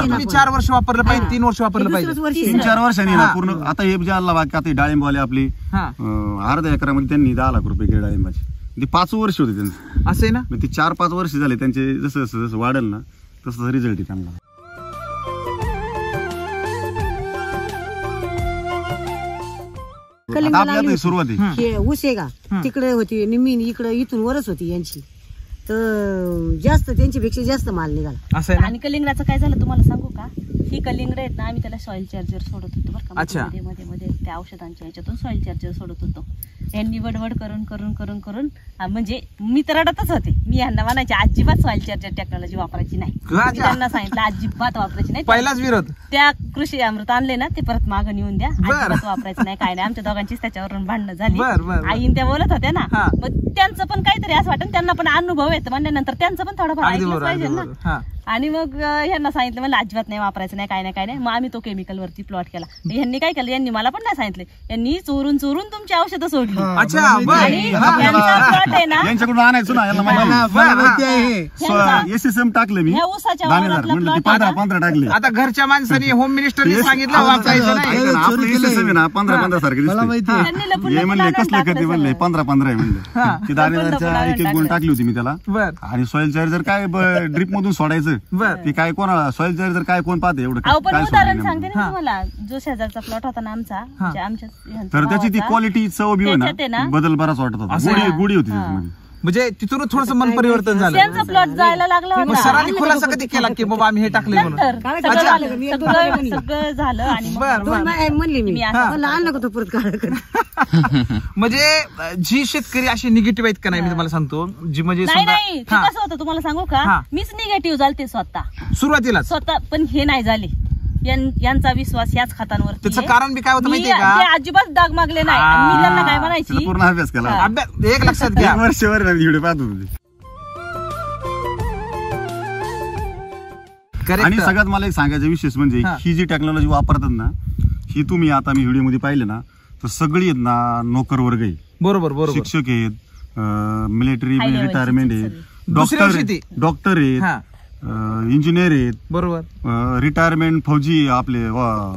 तुम्ही 4 वर्ष वापरलं पाहिजे, 3 वर्ष वापरलं पाहिजे. 3-4 वर्षांनी ना पूर्ण. आता हे जे अल्ला बाकी आता डाळिंबवाले आपली अर्ध्या एकरामध्ये त्यांनी 10 लाख रुपये केले डाळिंबाचे. ते 5 वर्ष होते त्यांचं, असं आहे ना. ते 4-5 वर्ष झाले त्यांचे. जसं जसं वाढेल ना तसं रिझल्ट आहे चांगला. आपल्या सुरुवात आहे ऊस आहे का तिकडे होती निम्मी, इकडे इथून वरच होती यांची, तर जास्त त्यांच्यापेक्षा जास्त माल निघाला. असं आहे. आणि कलिंगडाचं काय झालं तुम्हाला सांगू का? ही कलिंगड आहेत ना, आम्ही त्याला सॉइल चार्जर सोडत होतो बरं का, मध्ये त्या औषधांच्या ह्याच्यातून सॉइल चार्जर सोडत होतो. यांनी वडवड करून करून करून करून म्हणजे मी तर रडतच होते. मी यांना म्हणायचे अजिबात सॉइल चार्जर टेक्नॉलॉजी वापरायची नाही. त्यांना सांगितलं अजिबात वापरायची नाही. पहिलाच विरोध. त्या कृषी अमृत आणले ना ते परत मागं नेऊन द्या, अजिबात वापरायचं नाही, काय नाही. आमच्या दोघांचीच त्याच्यावरून भांडणं झाली. आईन त्या बोलत होत्या ना, मग त्यांचं पण काहीतरी असं वाटतं, त्यांना पण अनुभव येतो म्हणल्यानंतर त्यांचं पण थोडंफार ऐकलं पाहिजे ना. आणि मग ह्यांना सांगितलं मला अजिबात नाही वापरायचं नाही, काय नाही काय नाही. मग आम्ही तो केमिकल वरती प्लॉट केला. यांनी काय केलं, यांनी मला पण नाही सांगितलं, यांनी चोरून चोरून तुमची औषधं सोडली. यांच्याकडून आणायचो ना, SSM टाकलं मी, 15 टाकले. आता घरच्या माणसाने होम मिनिस्टरने सांगितलं वापरायचं नाही. आपलं SSM आहे ना 15 सारखे दिसते. म्हणले कसले कधी म्हणले 15 आहे म्हणले. ती दाणेदारच्या 1-1 गुण टाकली होती मी त्याला. आणि सॉइल चार्जर काय ड्रिप मधून सोडायचं ते काय, कोणाला सॉइल चार्जर काय कोण पाहते एवढं. उदाहरण सांगते ना तुम्हाला, जो शेजारचा प्लॉट होता ना आमचा, तर त्याची ती क्वालिटी चव बी ना बदल बराच वाटत होता. गुढी होती त्याच्यामध्ये. म्हणजे तिथून थोडस मन परिवर्तन झालं. त्यांचा प्लॉट जायला लागला होता. सरांनी खुलासा कधी केला की बाबा आम्ही हे टाकले म्हणून? सगळं झालं. आणि म्हणली मी आणलं का तो परत. म्हणजे जी शेतकरी अशी निगेटिव्ह आहेत का नाही, मी तुम्हाला सांगतो, जी म्हणजे नाही कसं होतं तुम्हाला सांगू का, मीच निगेटिव्ह झालते स्वतः सुरुवातीला स्वतः, पण हे नाही झाले. यांचा विश्वास याच खात्यांवर. त्याचं कारण बी काय होतं माहितीये का, ते अजिबात दाग मागले नाही. मी त्यांना काय म्हणायची, पूर्ण अभ्यास केला. एक लक्षात घ्या, वर्षभर व्हिडिओ पाहतो. आणि सगळ्यात मला एक सांगायचं विशेष म्हणजे ही जी टेक्नॉलॉजी वापरतात ना, ही तुम्ही आता मी व्हिडिओ मध्ये पाहिले ना, तर सगळी आहेत ना नोकर वर्ग आहे. बरोबर. शिक्षक आहेत, मिलिटरी रिटायरमेंट आहेत, डॉक्टर आहेत, इंजिनियर आहेत, बरोबर, रिटायरमेंट फौजी आपले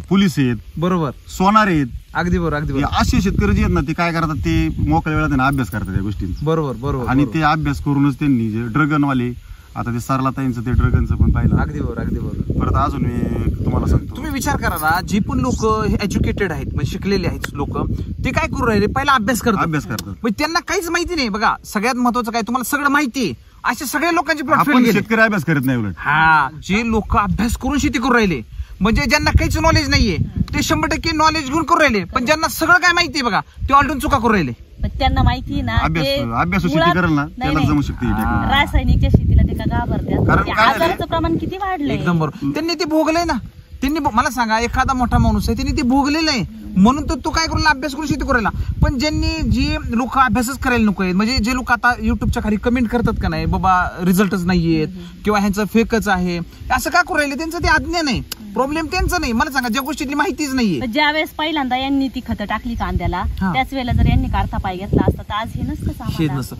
पोलीस आहेत, बरोबर, सोनार आहेत. अगदी बरोबर, अगदी बरोबर. असे शेतकरी जे आहेत ना ते काय करतात, ते मोकळ्या वेळात त्यांना अभ्यास करतात या गोष्टींचा. बरोबर बरोबर. आणि ते अभ्यास करूनच त्यांनी जे ड्रगनवाले, आता ते सरलाताईंचं ते ड्रगनचं पण पाहिलं. अगदी बरोबर, अगदी बरोबर. परत अजून मी तुम्हाला सांगतो, तुम्ही विचार करा ना, जे पण लोक एज्युकेटेड आहेत म्हणजे शिकलेले आहेत लोक, ते काय करू राहिले, पहिला अभ्यास करतात. म्हणजे त्यांना काहीच माहिती नाही. बघा सगळ्यात महत्वाचं काय, तुम्हाला सगळं माहिती आहे, अशा सगळ्या लोकांची प्लॉट फेल गेले. शेतकरी अभ्यास करत नाही उलट. हा, जे लोक अभ्यास करून शेती करू राहिले, म्हणजे ज्यांना काहीच नॉलेज नाहीये ते 100% नॉलेज घेऊन करू राहिले, पण ज्यांना सगळं काय माहितीये बघा ते ऑलरेडी चुका करू राहिले. त्यांना माहिती ना, अभ्यास शेती करेल ना त्याला जमू शकते. रासायनिकच्या शेतीला ते का घाबरतात, आजाराचं प्रमाण किती वाढलंय. एकदम बरोबर. त्यांनी ते भोगलंय ना. त्यांनी मला सांगा, एखादा मोठा माणूस आहे त्यांनी ते भोगलेलं आहे, म्हणून तो काय करू अभ्यास करून शेती करायला. पण ज्यांनी जी लोक अभ्यासच करायला नको आहेत, म्हणजे जे लोक आता युट्यूबच्या खाली कमेंट करतात का नाही बाबा रिझल्टच नाहीयेत किंवा ह्यांचं फेकच आहे, असं का करू राहिले, त्यांचं ते अज्ञान आहे. प्रॉब्लेम त्यांचा नाही. मला सांगा, ज्या गोष्टीतली माहितीच नाहीये. ज्या वेळेस पहिल्यांदा यांनी ती खतं टाकली कांद्याला, त्याच वेळेला जर यांनी काढता पाय घेतला असता तर आज हे नसतं.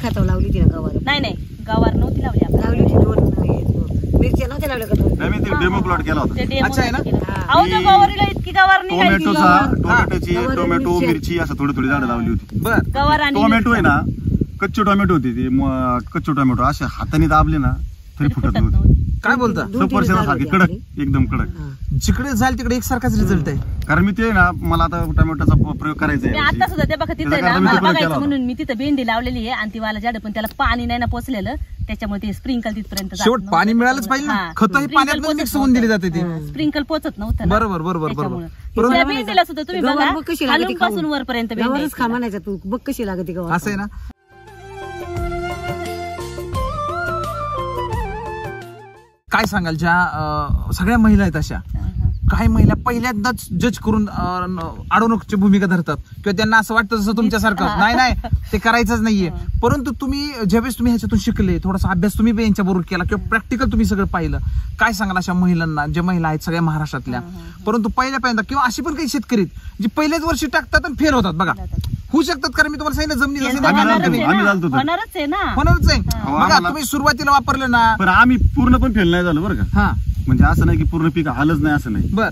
खतं लावली ती ना गवार? नाही गवार नव्हती लावली, लावली होती 2 मिरच्या नव्हत्या लावल्या का 2? मी ते डेमो प्लॉट केला होता. अच्छा आहे ना. गवारीला इतकी गवार टोमॅटोची टोमॅटो मिरची असं थोडी झाडं लावली होती. बरं, गवार आणि टोमॅटो आहे ना, कच्चे टोमॅटो होते ते, कच्चे टोमॅटो असे हाताने दाबले ना तरी फुटत नव्हते. काय बोलता? सफरचंदासारखे कडक, एकदम कडक. जिकडे जाईल तिकडे एकसारखाच रिझल्ट आहे. कारण मी ते ना, मला आता टोमॅटोचा प्रयोग करायचा मी आता सुद्धा ते बघा तिथे ना, मला बघायचं म्हणून मी तिथे भेंडी लावलेली आहे आणि ती मला झाड, पण त्याला पाणी नाही ना पोचलेलं, त्याच्यामुळे ते स्प्रिंकल तिथपर्यंत शेवट पाणी मिळालंच पाहिजे ना. खतं ही पाण्यात मिक्स होऊन दिली जाते ती. स्प्रिंकल पोचत नव्हतं. बरोबर बरोबर बरोबर. त्या भेंडीला सुद्धा तुम्ही बघा खालून पासून वरपर्यंत गवारच खा म्हणायचं, तू बघ कशी लागते गवार. असं आहे ना. काय सांगाल, ज्या सगळ्या महिला आहेत अशा, काही महिला पहिल्यांदाच जज करून अडवणूकची भूमिका धरतात किंवा त्यांना असं वाटतं जसं तुमच्यासारखं नाही ते करायचंच नाहीये. परंतु तुम्ही ज्यावेळेस तुम्ही ह्याच्यातून शिकले, थोडासा अभ्यास तुम्ही यांच्या बरोबर केला किंवा प्रॅक्टिकल तुम्ही सगळं पाहिलं, काय सांगाल अशा महिलांना, ज्या महिला आहेत सगळ्या महाराष्ट्रातल्या, परंतु पहिल्यांदा किंवा अशी पण काही शेतकरी जे पहिल्याच वर्षी टाकतात आणि फेल होतात बघा, होऊ शकतात. कारण मी तुम्हाला सांगितलं जमिनी होणारच आहे ना, होणारच आहे. बघा तुम्ही सुरुवातीला वापरलं ना, पण आम्ही पूर्ण पण फेल नाही झालो बरं का. म्हणजे असं नाही की पूर्ण पीक आलंच नाही असं नाही. बर,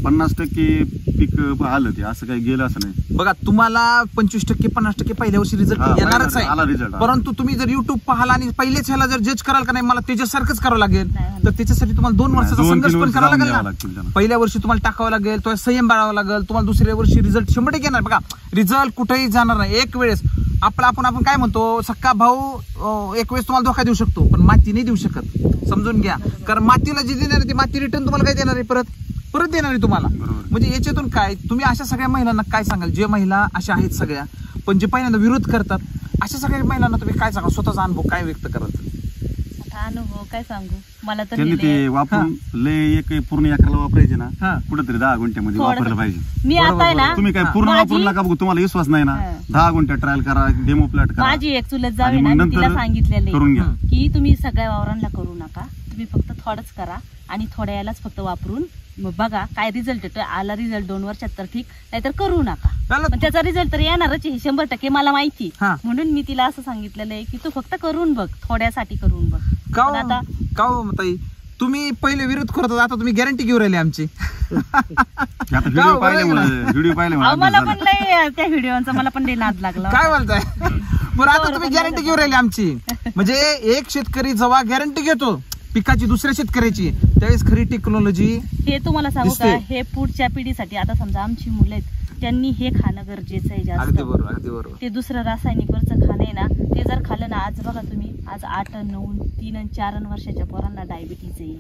50% पीक आलं, ते असं काही गेलं असं नाही. बघा तुम्हाला 25% 50% पहिल्या वर्षी रिझल्ट येणारच आहे. परंतु तुम्ही जर युट्यूब पाहाल आणि पहिलेच ह्याला जर जज कराल का नाही मला त्याच्यासारखंच करावं लागेल, तर त्याच्यासाठी तुम्हाला 2 वर्षाचा संघर्ष पण करावा लागेल ना. पहिल्या वर्षी तुम्हाला टाकावं लागेल, तो संयम बाळगावा लागेल, तुम्हाला दुसऱ्या वर्षी रिझल्ट 100% येणार. बघा रिझल्ट कुठेही जाणार नाही. एक वेळेस आपण काय म्हणतो, सक्का भाऊ एक वेळेस तुम्हाला धोका देऊ शकतो, पण माती नाही देऊ शकत. समजून घ्या. कारण मातीला जे देणार आहे ते माती रिटर्न तुम्हाला काय देणार आहे, परत देणार आहे तुम्हाला. म्हणजे याच्यातून काय तुम्ही अशा सगळ्या महिलांना काय सांगाल, जे महिला अशा आहेत सगळ्या पण जे पहिल्यांदा विरोध करतात, अशा सगळ्या महिलांना तुम्ही काय सांगाल, स्वतःचा अनुभव काय व्यक्त कराल? अनुभव काय सांगू, मला तर त्यांनी ते वापरून लय एक पूर्ण एकराला वापरायचे ना, कुठेतरी 10 गुंठ्यामध्ये वापरलं पाहिजे. मी आता ना, तुम्ही काय पूर्ण वापरू नका, बघू तुम्हाला विश्वास नाही ना, 10 गुंठ्या ट्रायल करा, डेमो प्लॉट करा. माझी एक चुलत जावे ना, तिला सांगितलेलं की तुम्ही सगळ्या वावरांना करू नका, तुम्ही फक्त थोडंच करा आणि थोड्या यालाच फक्त वापरून मग बघा काय रिझल्ट येतोय. आला रिझल्ट 2 वर्षात तर ठीक, नाहीतर करू नका. पण त्याचा रिझल्ट तर येणारच आहे 100% मला माहिती. म्हणून मी तिला असं सांगितलेलं आहे की तू फक्त करून बघ, थोड्यासाठी करून बघ. आता ताई तुम्ही पहिले विरोध करत होता, आता तुम्ही गॅरंटी घेऊन राहिली आमची. व्हिडिओ पाहिले मला पण नाही त्या व्हिडिओचा मला पण नाद लागला. काय बोलताय? पण आता तुम्ही गॅरंटी घेऊन राहिली आमची. म्हणजे एक शेतकरी जेव्हा गॅरंटी घेतो पिकाची दुसऱ्या शेतकऱ्याची, त्यावेळेस खरी टेक्नॉलॉजी हे तुम्हाला सांगू का, हे पुढच्या पिढीसाठी आता समजा आमची मुलं आहेत त्यांनी हे खाणं गरजेचं आहे जास्त. अगदी बरोबर, अगदी बरोबर. ते दुसरं रासायनिक वरचं खाणं आहे ना, ते जर खाल्लं ना, आज बघा तुम्ही, आज 8, 9, 3 आणि 4 वर्षाच्या पोरांना डायबिटीज आहे,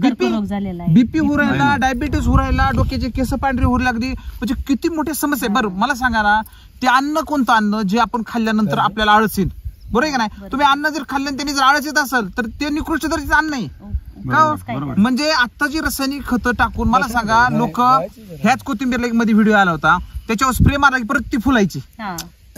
कर्करोग झालेला आहे, बीपी होऊ राहिला, डायबिटीस होऊ राहिला, डोक्याचे केस पांढरे होऊ लागली. म्हणजे किती मोठी समस्या आहे. बरं मला सांगा ना, ते अन्न कोणतं अन्न जे आपण खाल्ल्यानंतर आपल्याला आळस येईल, बरोबर आहे का नाही? तुम्ही अन्न जर खाल्लं त्यांनी जर आळस येत असेल तर ते निकृष्ट दर्जाचं अन्न आहे का? म्हणजे आता जी रासायनिक खतं टाकून मला सांगा, लोक ह्याच कोथिंबीर मध्ये व्हिडिओ आला होता, त्याच्यावर स्प्रे मारला की परत ती फुलायची.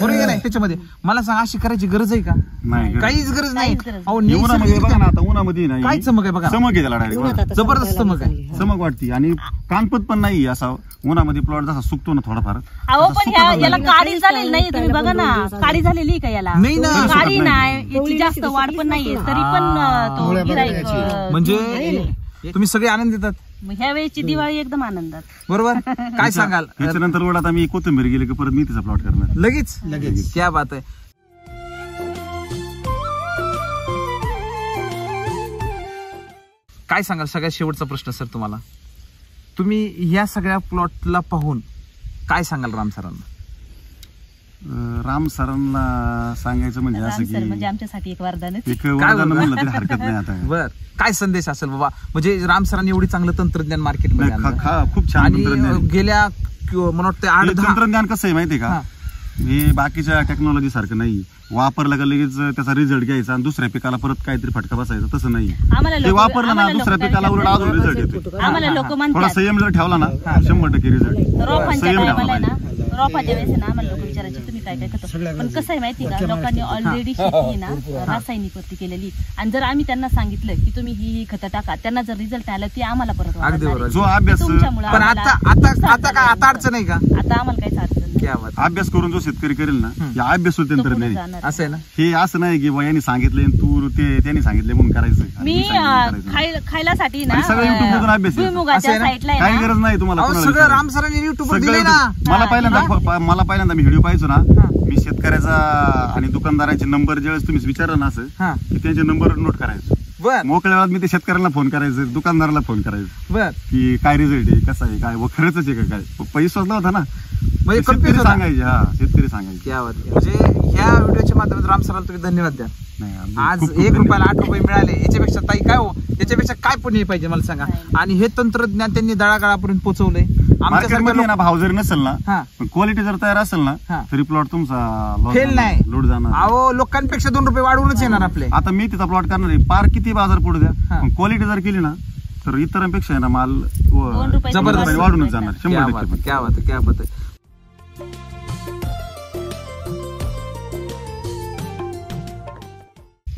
बरोबर आहे नाही त्याच्यामध्ये. मला सांग अशी करायची गरज आहे का? नाही काहीच गरज नाही. अहो उन्हामध्ये बघा ना, आता उन्हामध्ये नाही काय चमक आहे बघा, चमक आहे त्याला डायरेक्ट, जबरदस्त चमक आहे, चमक वाटते. आणि कानपत पण नाही असा उन्हामध्ये प्लॉट जसा सुकतो ना थोडाफार. अहो पण याला काळी झालेली नाही, तुम्ही बघा ना काळी झालेली का याला? नाही ना, काळी नाही, याची जास्त वाढ पण नाहीये, तरी पण तो गिऱ्हाईक म्हणजे तुम्ही सगळे आनंद देतात. ह्या वेळेची दिवाळी एकदम आनंदात. बरोबर. काय सांगाल त्याच्यानंतर वर आता मी कोथिंबीर गेले की परत मी तिचा प्लॉट करणार लगेच? क्या बात आहे. काय सांगाल सगळ्यात शेवटचा प्रश्न सर तुम्हाला, तुम्ही या सगळ्या प्लॉटला पाहून काय सांगाल राम सरांना? राम सरांना सांगायचं म्हणजे असं की म्हणजे आमच्यासाठी एक वरदान एक वरदान म्हणलं तरी हरकत नाही. आता बर, काय संदेश असेल बाबा, म्हणजे राम सरांनी एवढी चांगलं तंत्रज्ञान मार्केटमध्ये खूप छान आणि गेल्या मला वाटतं तंत्रज्ञान कसं आहे माहितीये का, हे बाकीच्या टेक्नॉलॉजी सारखं नाही. वापरलं का लगेच त्याचा रिझल्ट घ्यायचा आणि दुसऱ्या पिकाला परत काहीतरी फटका बसायचा, तसं नाही. ते वापरलं ना दुसऱ्या पिकाला उलट अजून रिझल्ट येतो. आम्हाला लोक थोडा म्हणतात संयम जर ठेवला ना 100% रिझल्ट. रोपाच्या वेळेस ना आम्हाला लोक विचारायचे तुम्ही काय काय करतो, पण कसं आहे माहिती का, लोकांनी ऑलरेडी शेती ना रासायनिक वरती केलेली, आणि जर आम्ही त्यांना सांगितलं की तुम्ही ही खतं टाका, त्यांना जर रिझल्ट आला ती आम्हाला परत जो अभ्यास पण आता अडचण आहे का? आता आम्हाला काहीच अडचण नाही. अभ्यास करून जो शेतकरी करेल ना, या अभ्यास तंत्रज्ञान असं आहे ना. हे असं नाही की यांनी सांगितले तू त्यांनी सांगितले म्हणून करायचं. मी खायलासाठी ना सगळं युट्यूब मधून अभ्यास भुईमुगाच्या साईडला काही गरज नाही तुम्हाला. सगळं राम सरांनी युट्यूब दिले ना. मला पहिल्यांदा मी व्हिडिओ पाहायचो ना, मी शेतकऱ्याचा आणि दुकानदाराचे नंबर ज्यावेळेस तुम्ही विचारलं ना असं की त्यांचे नंबर नोट करायचो. मोकळ्या वेळात मी ते शेतकऱ्याला फोन करायचं, दुकानदाराला फोन करायचं की काय रिझल्ट आहे, कसा आहे, काय खरंच आहे का, काय पैसा होता ना, म्हणजे शेतकरी सांगायचे. शेतकरी सांगायचे. म्हणजे ह्या व्हिडिओच्या माध्यमातून राम सरांना तुम्ही धन्यवाद द्या. आज 1 रुपयाला 8 रुपये मिळाले, याच्यापेक्षा ताई काय हो, याच्यापेक्षा काय पुण्य पाहिजे मला सांगा. आणि हे तंत्रज्ञान त्यांनी दळागाळापर्यंत पोहोचवलंय. मार्केटमध्ये ना भाव जर नसेल ना, क्वालिटी जर तयार असेल ना, तरी प्लॉट तुमचा फेल नाही, लोड जाणार. अहो लोकांपेक्षा 2 रुपये वाढवूनच येणार आपले. आता मी तिचा प्लॉट करणार आहे, पार किती बाजार पुढे द्या, क्वालिटी जर केली ना तर इतरांपेक्षा ना माल जबरदस्त वाढूनच जाणार 100%. क्या बात क्या बात आहे.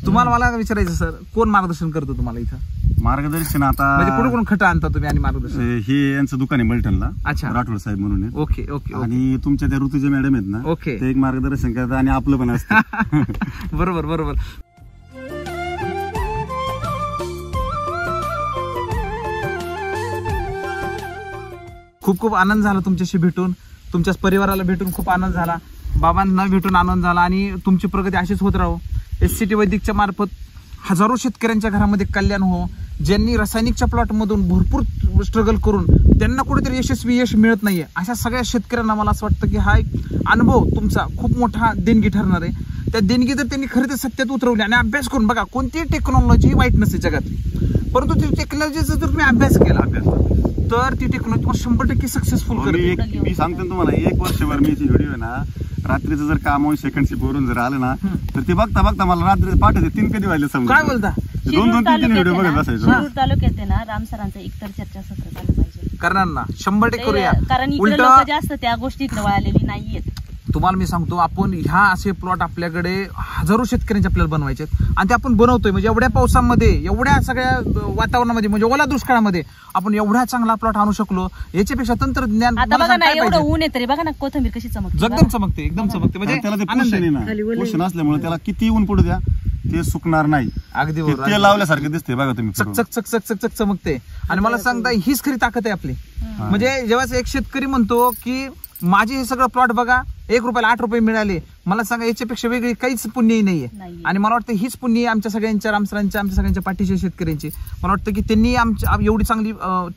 तुम्हाला मला विचारायचं सर, कोण मार्गदर्शन करतो तुम्हाला इथं? मार्गदर्शन आता म्हणजे कुठे कुठून खटं आणता तुम्ही आणि मार्गदर्शन? हे यांचं दुकान आहे मलटणला, अच्छा, राठोड साहेब म्हणून. Okay okay. आणि तुमच्या त्या ऋतुजा मॅडम आहेत ना, ओके, ते एक मार्गदर्शन करतात आणि आपलं पण असतं. बरोबर बरोबर. खूप खूप आनंद झाला तुमच्याशी भेटून, तुमच्या परिवाराला भेटून खूप आनंद झाला, बाबांना भेटून आनंद झाला, आणि तुमची प्रगती अशीच होत राहो. SCT वैदिकच्या मार्फत हजारो शेतकऱ्यांच्या घरामध्ये कल्याण हो. ज्यांनी रासायनिकच्या प्लॉट मधून भरपूर स्ट्रगल करून त्यांना कुठेतरी यश मिळत नाहीये, अशा सगळ्या शेतकऱ्यांना मला असं वाटतं की हा एक अनुभव तुमचा खूप मोठा देणगी ठरणार आहे. त्या देणगी जर त्यांनी खरं तर सत्यात उतरवली आणि अभ्यास करून बघा, कोणतीही टेक्नॉलॉजी वाईट नसते जगातली, परंतु ती टेक्नॉलॉजीचा जर तुम्ही अभ्यास केला तर ती टेक्नॉलॉजी 100% सक्सेसफुल करेल. मी सांगतो तुम्हाला, 1 वर्षभर मी व्हिडिओ आहे ना, रात्रीचं जर काम होऊन सेकंड शिप वरून जर आलं ना, तर ते बघता बघता मला रात्री पाठवते 3 कधी वाजले समजा. काय बोलता? 2-3 व्हिडिओ बघत बसायचो. शिरूर तालुक्यात आहे ना, राम सरांचं एकतर चर्चासत्र झालं पाहिजे. करणार ना, 100% करूया. कारण इकडे लोक जास्त त्या गोष्टीत वळालेली नाहीयेत. तुम्हाला मी सांगतो, आपण ह्या असे प्लॉट आपल्याकडे हजारो शेतकऱ्यांचे आपल्याला बनवायचे आणि ते आपण बनवतोय. म्हणजे एवढ्या पावसामध्ये, एवढ्या सगळ्या वातावरणामध्ये, म्हणजे ओला दुष्काळामध्ये आपण एवढा चांगला प्लॉट आणू शकलो, याच्यापेक्षा तंत्रज्ञान. आता बघा ना, एवढं ऊन आहे तरी बघा ना कोथिंबीर कशी चमकते, एकदम चमकते, एकदम चमकते. म्हणजे त्याला ते पोषण असल्यामुळे त्याला किती ऊन पडू द्या ते सुकणार नाही. अगदी ते लावल्यासारखे दिसते बघा तुम्ही, चक चक चक चक चक चमकते. आणि मला सांगता, हीच खरी ताकद आहे आपली. म्हणजे जेव्हा एक शेतकरी म्हणतो की माझे हे सगळं प्लॉट बघा, 1 रुपयाला 8 रुपये मिळाले, मला सांगा याच्यापेक्षा वेगळी काहीच पुण्यही नाहीये. आणि मला वाटतं हीच पुण्य आमच्या सगळ्यांच्या, रामसरांच्या, आमच्या सगळ्यांच्या पाठीच्या शेतकऱ्यांची. मला वाटतं की त्यांनी आमच्या एवढी चांगली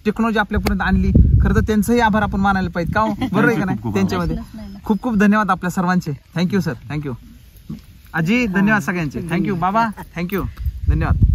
टेक्नॉलॉजी आपल्यापर्यंत आणली, खरं तर त्यांचंही आभार आपण मानायला पाहिजे का, बरोबर आहे का नाही? त्यांच्यामध्ये खूप खूप धन्यवाद आपल्या सर्वांचे. Thank you sir, thank you. आजी धन्यवाद सगळ्यांचे, थँक्यू. बाबा थँक्यू, धन्यवाद.